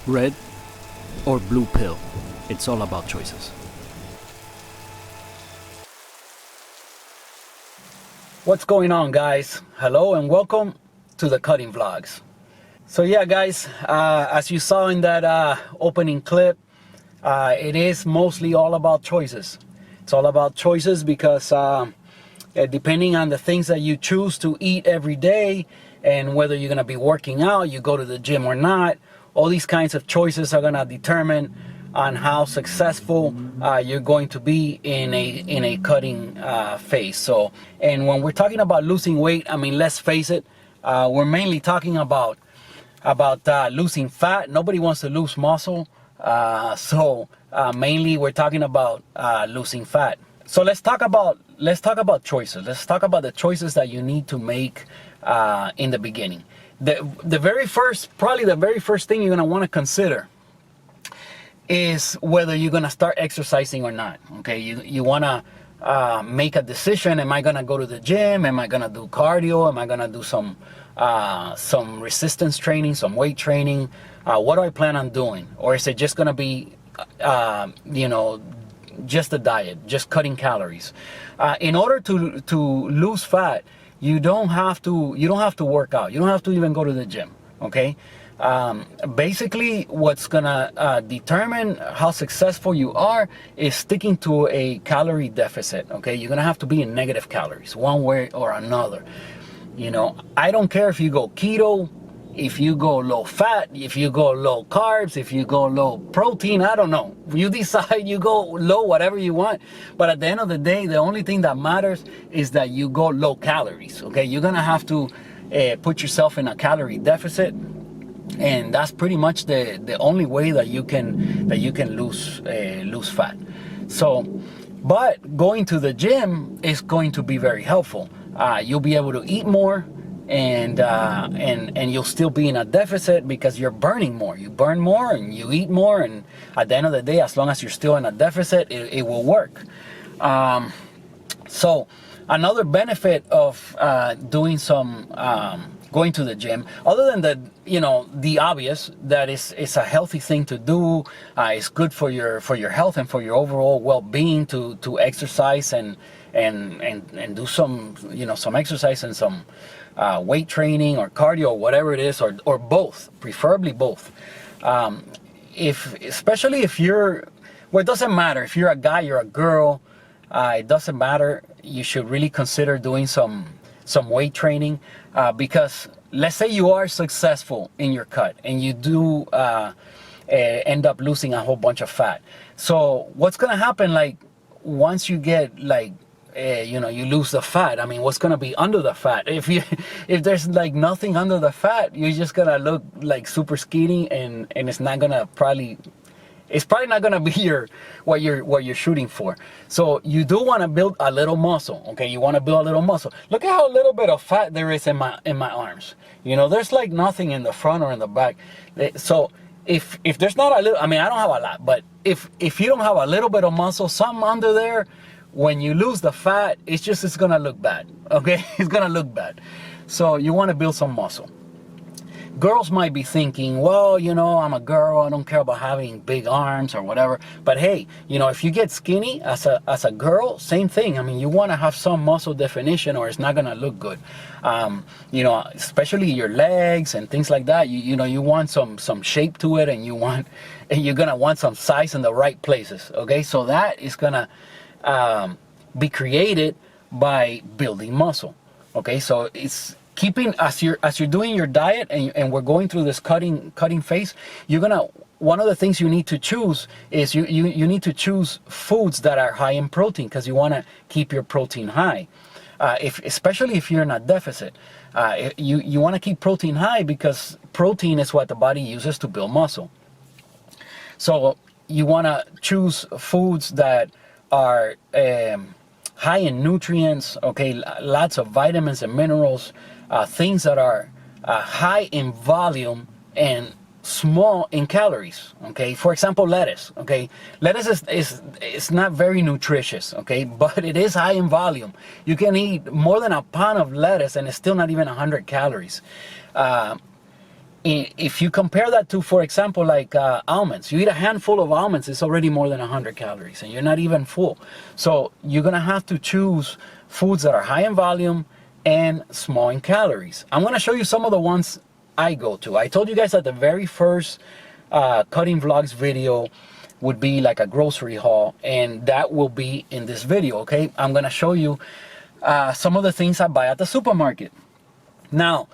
Red or blue pill, it's all about choices. What's going on, guys? Hello and welcome to the Cutting Vlogs. So yeah, guys, as you saw in that opening clip, it is mostly all about choices. It's all about choices because depending on the things that you choose to eat every day and whether you're going to be working out, you go to the gym or not, all these kinds of choices are going to determine on how successful you're going to be in a cutting phase. So, and when we're talking about losing weight, I mean, let's face it, we're mainly talking about losing fat. Nobody wants to lose muscle, so mainly we're talking about losing fat. So let's talk about choices. Let's talk about the choices that you need to make in the beginning. The very first thing you're gonna want to consider is whether you're gonna start exercising or not. Okay, you wanna make a decision. Am I gonna go to the gym? Am I gonna do cardio? Am I gonna do some resistance training, some weight training? What do I plan on doing? Or is it just gonna be just a diet, just cutting calories? In order to lose fat, you don't have to work out. You don't have to even go to the gym. Okay. Basically, what's gonna determine how successful you are is sticking to a calorie deficit. Okay, you're gonna have to be in negative calories one way or another. You know, I don't care if you go keto, if you go low fat, if you go low carbs, if you go low protein, I don't know. You decide, you go low, whatever you want. But at the end of the day, the only thing that matters is that you go low calories. Okay, you're gonna have to put yourself in a calorie deficit. And that's pretty much the only way that you can lose fat. So, but going to the gym is going to be very helpful. You'll be able to eat more, and you'll still be in a deficit because you're burning more. You burn more and you eat more, and at the end of the day, as long as you're still in a deficit, it will work. So another benefit of doing some going to the gym, other than the obvious, that it's a healthy thing to do, it's good for your health and for your overall well-being to exercise and do some some exercise and some weight training or cardio or whatever it is, or both, preferably both. Especially if you're, well, it doesn't matter if you're a guy, you're a girl, it doesn't matter. You should really consider doing some weight training, because let's say you are successful in your cut and you do end up losing a whole bunch of fat. So what's gonna happen, like, once you get you lose the fat, I mean, what's gonna be under the fat? If there's like nothing under the fat, you're just gonna look like super skinny, and it's not gonna it's probably not gonna be what you're shooting for. So you do want to build a little muscle. Okay, you want to build a little muscle. Look at how little bit of fat there is in my arms. There's like nothing in the front or in the back. So if there's not a little, I mean, I don't have a lot, but if you don't have a little bit of muscle, something under there, when you lose the fat, it's gonna look bad. Okay, it's gonna look bad. So you want to build some muscle. Girls might be thinking, well, I'm a girl, I don't care about having big arms or whatever. But hey, if you get skinny as a girl, same thing. I mean, you want to have some muscle definition, or it's not gonna look good. Especially your legs and things like that. You want some shape to it, and you're gonna want some size in the right places. Okay, so that is gonna be created by building muscle. Okay, so it's keeping, as you're doing your diet and we're going through this cutting phase, one of the things you need to choose is you need to choose foods that are high in protein, because you want to keep your protein high. Especially if you're in a deficit, you want to keep protein high, because protein is what the body uses to build muscle. So you want to choose foods that are high in nutrients, okay, lots of vitamins and minerals, things that are high in volume and small in calories. Okay, for example, lettuce. Okay, lettuce is not very nutritious, okay, but it is high in volume. You can eat more than a pound of lettuce and it's still not even 100 calories. If you compare that to, for example, like almonds, you eat a handful of almonds, it's already more than 100 calories, and you're not even full. So you're gonna have to choose foods that are high in volume and small in calories. I'm gonna show you some of the ones I go to. I told you guys that the very first cutting vlogs video would be like a grocery haul, and that will be in this video, okay? I'm gonna show you some of the things I buy at the supermarket. Now,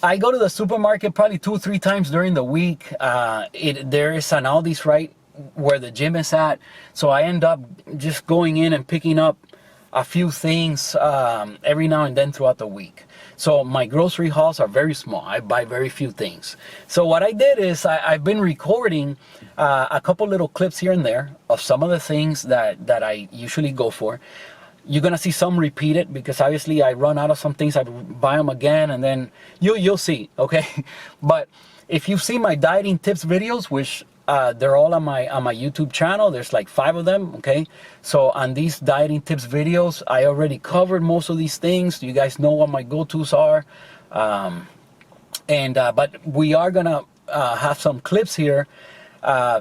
I go to the supermarket probably 2 or 3 times during the week. There is an Aldi's right where the gym is at, so I end up just going in and picking up a few things every now and then throughout the week. So my grocery hauls are very small. I buy very few things. So what I did is I've been recording a couple little clips here and there of some of the things that I usually go for. You're gonna see some repeated because obviously I run out of some things, I buy them again, and then you'll see, okay? But if you've seen my dieting tips videos, which they're all on my YouTube channel, there's like 5 of them, okay? So on these dieting tips videos, I already covered most of these things. You guys know what my go-tos are. But we are gonna have some clips here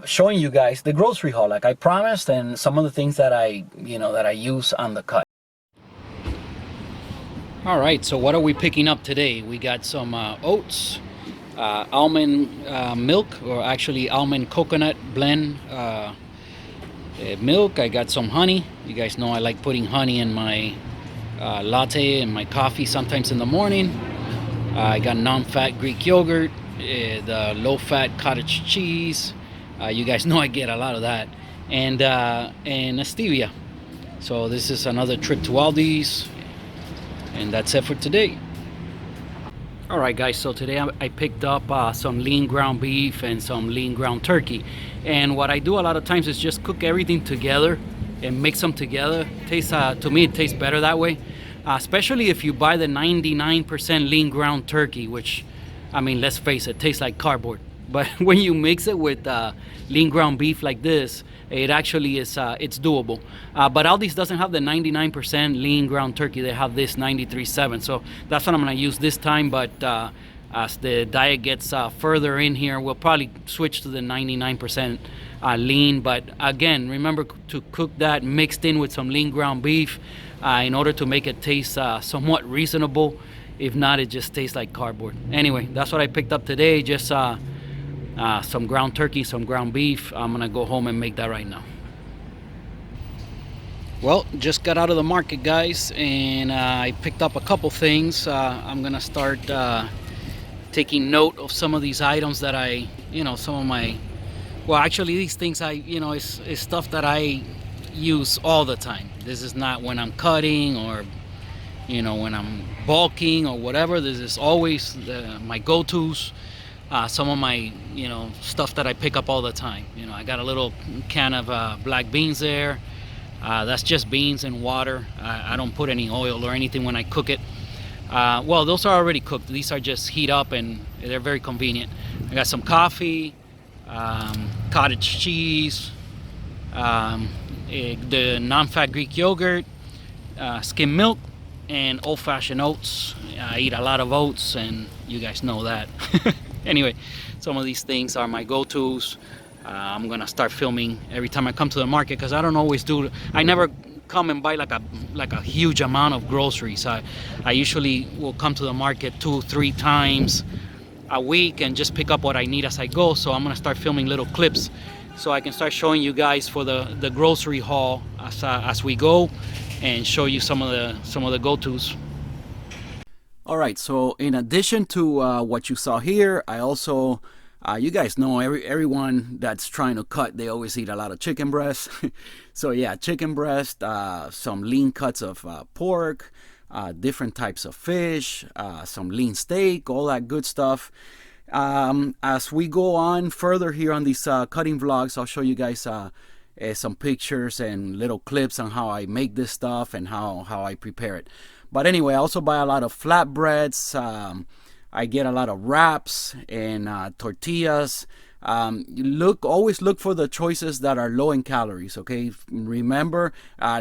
showing you guys the grocery haul like I promised, and some of the things that I use on the cut. All right, so what are we picking up today? We got some oats, almond milk, or actually almond coconut blend milk. I got some honey. You guys know I like putting honey in my latte and my coffee sometimes in the morning. I got non-fat Greek yogurt, the low-fat cottage cheese. You guys know I get a lot of that, and stevia. So this is another trip to Aldi's, and that's it for today. All right, guys. So today I picked up some lean ground beef and some lean ground turkey, and what I do a lot of times is just cook everything together and mix them together. To me, it tastes better that way, especially if you buy the 99% lean ground turkey, which, I mean, let's face it, tastes like cardboard. But when you mix it with lean ground beef like this, it actually is it's doable. But Aldi's doesn't have the 99% lean ground turkey. They have this 93.7. So that's what I'm going to use this time. But as the diet gets further in here, we'll probably switch to the 99% lean. But again, remember to cook that mixed in with some lean ground beef in order to make it taste somewhat reasonable. If not, it just tastes like cardboard. Anyway, that's what I picked up today. Just some ground turkey, some ground beef. I'm gonna go home and make that right now. Well, just got out of the market, guys, and I picked up a couple things. I'm gonna start taking note of some of these items that some of my, well, actually these things is stuff that I use all the time. This is not when I'm cutting or when I'm bulking or whatever. This is always my go-tos. Some of my stuff that I pick up all the time. I got a little can of black beans there. That's just beans and water. I don't put any oil or anything when I cook it. Well, those are already cooked. These are just heat up, and they're very convenient. I got some coffee, cottage cheese, the non-fat Greek yogurt, skim milk, and old-fashioned oats. I eat a lot of oats, and you guys know that. Anyway, some of these things are my go-tos. I'm gonna start filming every time I come to the market, because I never come and buy like a huge amount of groceries. I usually will come to the market 2-3 times a week and just pick up what I need as I go. So I'm gonna start filming little clips so I can start showing you guys for the grocery haul as we go, and show you some of the go-tos. All right, so in addition to what you saw here, I also, you guys know, everyone that's trying to cut, they always eat a lot of chicken breast. So yeah, chicken breast, some lean cuts of pork, different types of fish, some lean steak, all that good stuff. As we go on further here on these cutting vlogs, I'll show you guys some pictures and little clips on how I make this stuff and how I prepare it. But anyway, I also buy a lot of flatbreads. I get a lot of wraps and tortillas. always look for the choices that are low in calories. Okay, remember,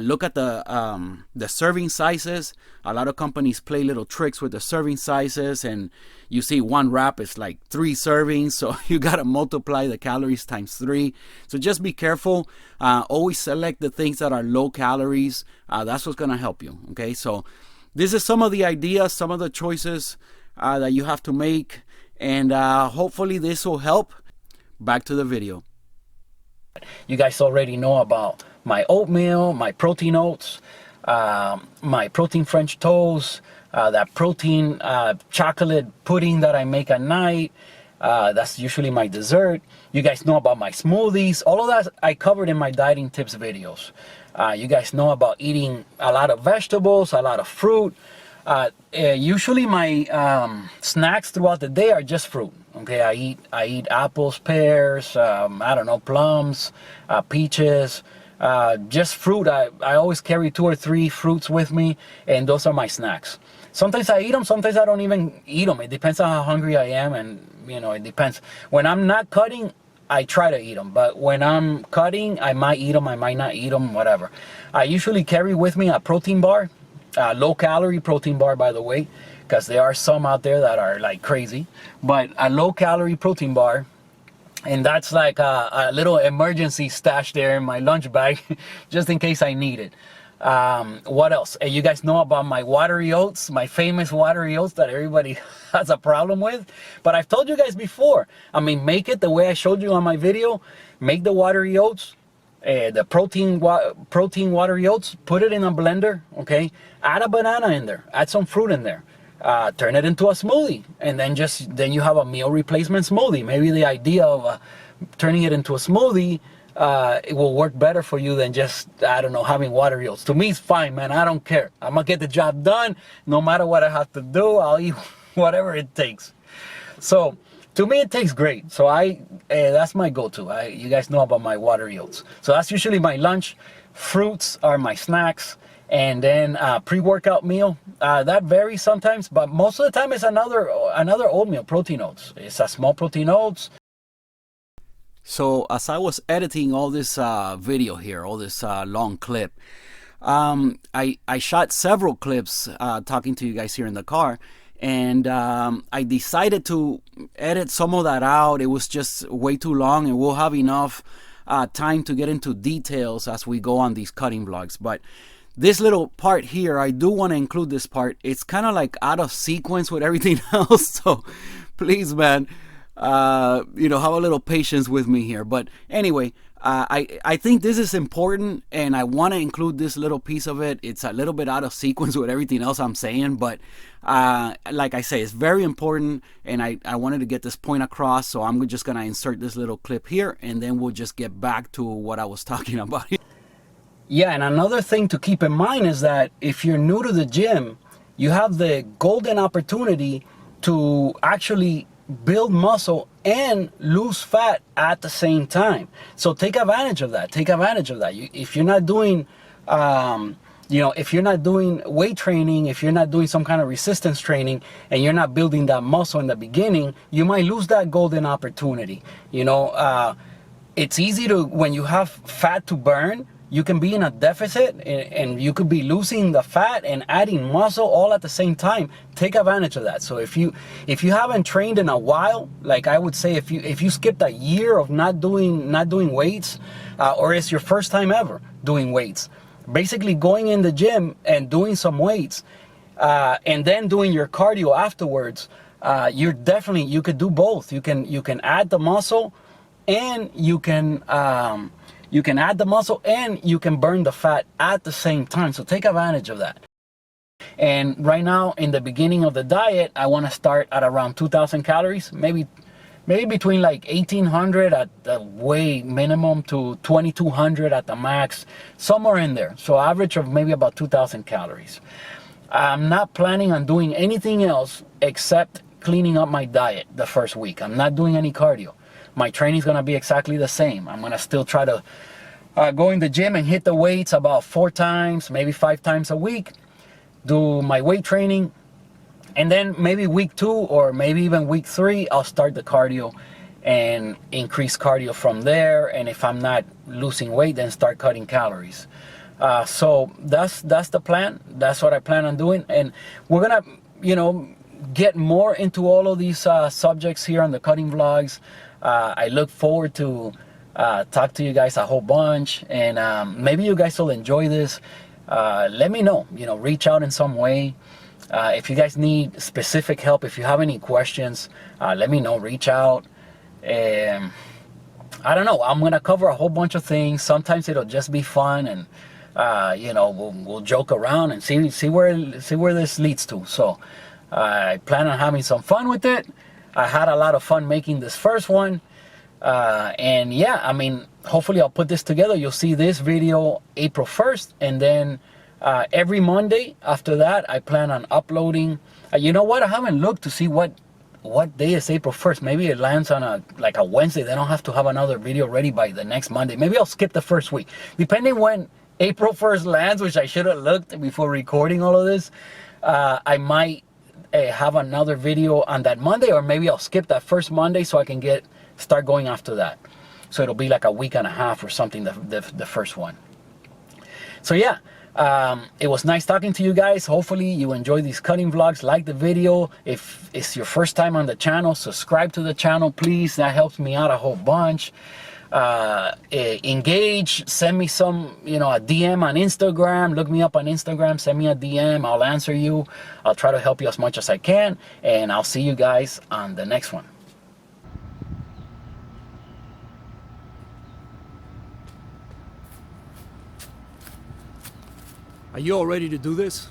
look at the serving sizes. A lot of companies play little tricks with the serving sizes, and you see one wrap is like 3 servings, so you gotta multiply the calories times 3. So just be careful. Always select the things that are low calories. That's what's gonna help you. Okay, so this is some of the ideas, some of the choices that you have to make, and hopefully this will help. Back to the video. You guys already know about my oatmeal, my protein oats, my protein French toast, that protein chocolate pudding that I make at night. That's usually my dessert. You guys know about my smoothies. All of that I covered in my dieting tips videos. You guys know about eating a lot of vegetables, a lot of fruit. Usually my snacks throughout the day are just fruit. Okay, I eat apples, pears, I don't know, plums, peaches, just fruit. I always carry 2 or 3 fruits with me, and those are my snacks. Sometimes I eat them, sometimes I don't even eat them. It depends on how hungry I am, and it depends. When I'm not cutting, I try to eat them, but when I'm cutting, I might eat them, I might not eat them, whatever. I usually carry with me a protein bar, low calorie protein bar, by the way, because there are some out there that are like crazy, but a low calorie protein bar, and that's like a little emergency stash there in my lunch bag just in case I need it. What else? You guys know about my watery oats, my famous watery oats that everybody has a problem with, but I've told you guys before, make it the way I showed you on my video. Make the watery oats, the protein watery oats, put it in a blender, okay? Add a banana in there, add some fruit in there. Turn it into a smoothie, and then you have a meal replacement smoothie. Maybe the idea of turning it into a smoothie, it will work better for you than just, I don't know, having watery oats. To me, it's fine, man. I don't care. I'm gonna get the job done. No matter what I have to do, I'll eat whatever it takes. So to me, it tastes great. So that's my go-to. You guys know about my watery oats. So that's usually my lunch. Fruits are my snacks. And then pre-workout meal, that varies sometimes, but most of the time it's another oatmeal, protein oats. It's a small protein oats. So as I was editing all this video here, all this long clip, I shot several clips talking to you guys here in the car, and I decided to edit some of that out. It was just way too long, and we'll have enough time to get into details as we go on these cutting vlogs. But this little part here, I do want to include this part. It's kind of like out of sequence with everything else, so please, man, have a little patience with me here. But anyway, I think this is important, and I want to include this little piece of it. It's a little bit out of sequence with everything else I'm saying, but like I say, it's very important, and I wanted to get this point across, so I'm just going to insert this little clip here, and then we'll just get back to what I was talking about. Yeah, and another thing to keep in mind is that if you're new to the gym, you have the golden opportunity to actually build muscle and lose fat at the same time. So take advantage of that. Take advantage of that. If you're not doing, if you're not doing weight training, if you're not doing some kind of resistance training, and you're not building that muscle in the beginning, you might lose that golden opportunity. It's easy to, when you have fat to burn, you can be in a deficit, and you could be losing the fat and adding muscle all at the same time. Take advantage of that. So if you haven't trained in a while, like I would say, if you skipped a year of not doing weights, or it's your first time ever doing weights, basically going in the gym and doing some weights, and then doing your cardio afterwards, you could do both. You can add the muscle, and you can add the muscle, and you can burn the fat at the same time. So take advantage of that. And right now, in the beginning of the diet, I want to start at around 2,000 calories, maybe between like 1,800 at the way minimum to 2,200 at the max, somewhere in there. So average of maybe about 2,000 calories. I'm not planning on doing anything else except cleaning up my diet the first week. I'm not doing any cardio. My training is going to be exactly the same. I'm going to still try to go in the gym and hit the weights about 4 times, maybe 5 times a week, do my weight training, and then maybe week 2 or maybe even week 3, I'll start the cardio. and increase cardio from there. And if I'm not losing weight, then start cutting calories. So that's the plan. That's what I plan on doing. And we're gonna, get more into all of these subjects here on the cutting vlogs. I look forward to talk to you guys a whole bunch, and maybe you guys will enjoy this. Let me know, reach out in some way. If you guys need specific help, if you have any questions, let me know, reach out. I don't know, I'm gonna cover a whole bunch of things. Sometimes it'll just be fun, and we'll joke around and see where this leads to. So I plan on having some fun with it. I had a lot of fun making this first one. And yeah, I mean, hopefully I'll put this together. You'll see this video April 1st, and then every Monday after that, I plan on uploading. You know what? I haven't looked to see what day is April 1st. Maybe it lands on a Wednesday. They don't have to have another video ready by the next Monday. Maybe I'll skip the first week. Depending when April 1st lands, which I should have looked before recording all of this, I might have another video on that Monday, or maybe I'll skip that first Monday so I can start going after that. So it'll be like a week and a half or something, the first one. So yeah, it was nice talking to you guys. Hopefully you enjoy these cutting vlogs. Like the video. If it's your first time on the channel, subscribe to the channel, please. That helps me out a whole bunch. Engage, send me some, a DM on Instagram. Look me up on Instagram, send me a DM. I'll answer you. I'll try to help you as much as I can, and I'll see you guys on the next one. Are you all ready to do this?